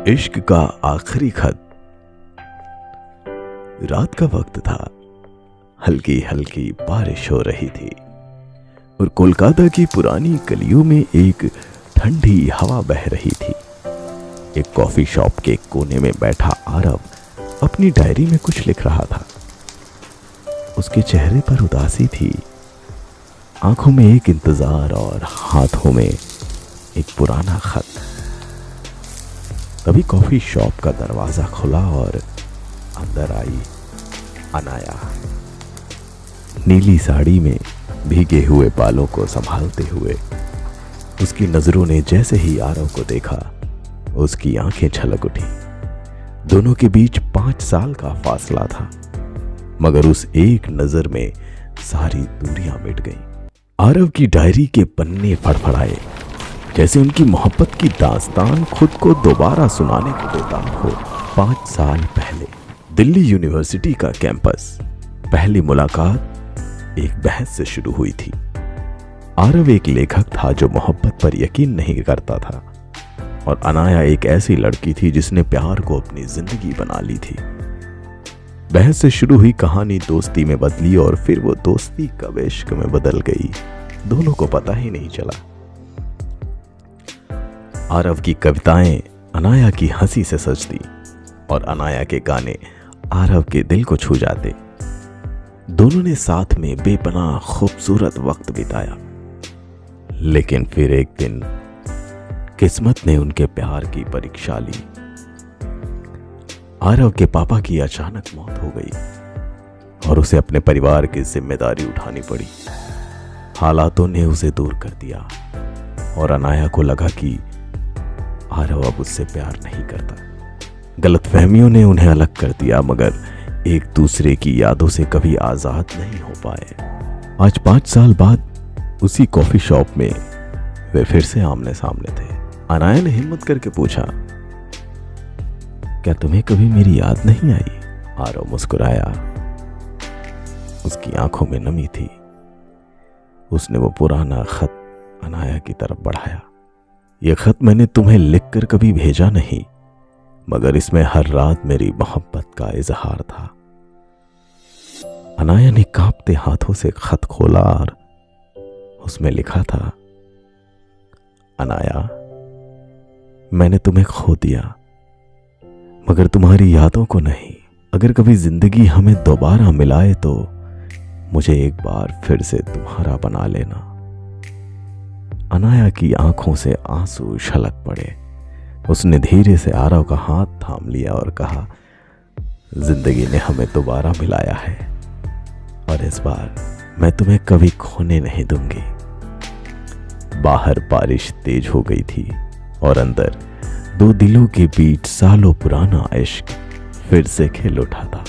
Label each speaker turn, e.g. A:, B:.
A: इश्क का आखिरी खत। रात का वक्त था, हल्की हल्की बारिश हो रही थी और कोलकाता की पुरानी गलियों में एक ठंडी हवा बह रही थी। एक कॉफी शॉप के कोने में बैठा आरव अपनी डायरी में कुछ लिख रहा था। उसके चेहरे पर उदासी थी, आंखों में एक इंतजार और हाथों में एक पुराना खत। तभी कॉफी शॉप का दरवाजा खुला और अंदर आई अनाया। नीली साड़ी में भीगे हुए बालों को संभालते हुए उसकी नजरों ने जैसे ही आरव को देखा, उसकी आंखें छलक उठी। दोनों के बीच 5 साल का फासला था, मगर उस एक नजर में सारी दूरियां मिट गईं। आरव की डायरी के पन्ने फड़फड़ाए, जैसे उनकी मोहब्बत की दास्तान खुद को दोबारा सुनाने को बेताब हो। 5 साल पहले दिल्ली यूनिवर्सिटी का कैंपस। पहली मुलाकात एक बहस से शुरू हुई थी। आरव एक लेखक था जो मोहब्बत पर यकीन नहीं करता था, और अनाया एक ऐसी लड़की थी जिसने प्यार को अपनी जिंदगी बना ली थी। बहस से शुरू हुई कहानी दोस्ती में बदली और फिर वो दोस्ती कब इश्क में बदल गई, दोनों को पता ही नहीं चला। आरव की कविताएं अनाया की हंसी से सजती और अनाया के गाने आरव के दिल को छू जाते। दोनों ने साथ में बेपनाह खूबसूरत वक्त बिताया, लेकिन फिर एक दिन किस्मत ने उनके प्यार की परीक्षा ली। आरव के पापा की अचानक मौत हो गई और उसे अपने परिवार की जिम्मेदारी उठानी पड़ी। हालातों ने उसे दूर कर दिया और अनाया को लगा कि आरव अब उससे प्यार नहीं करता। गलतफहमियों ने उन्हें अलग कर दिया, मगर एक दूसरे की यादों से कभी आजाद नहीं हो पाए। आज 5 साल बाद उसी कॉफी शॉप में वे फिर से आमने सामने थे। अनाया ने हिम्मत करके पूछा, क्या तुम्हें कभी मेरी याद नहीं आई? आरव मुस्कुराया, उसकी आंखों में नमी थी। उसने वो पुराना खत अनाया की तरफ बढ़ाया। यह खत मैंने तुम्हें लिखकर कभी भेजा नहीं, मगर इसमें हर रात मेरी मोहब्बत का इजहार था। अनाया ने कांपते हाथों से खत खोला और उसमें लिखा था, अनाया, मैंने तुम्हें खो दिया, मगर तुम्हारी यादों को नहीं। अगर कभी जिंदगी हमें दोबारा मिलाए तो मुझे एक बार फिर से तुम्हारा बना लेना। अनाया की आंखों से आंसू छलक पड़े। उसने धीरे से आरव का हाथ थाम लिया और कहा, जिंदगी ने हमें दोबारा मिलाया है और इस बार मैं तुम्हें कभी खोने नहीं दूंगी। बाहर बारिश तेज हो गई थी और अंदर 2 दिलों के बीच सालों पुराना इश्क फिर से खिल उठा था।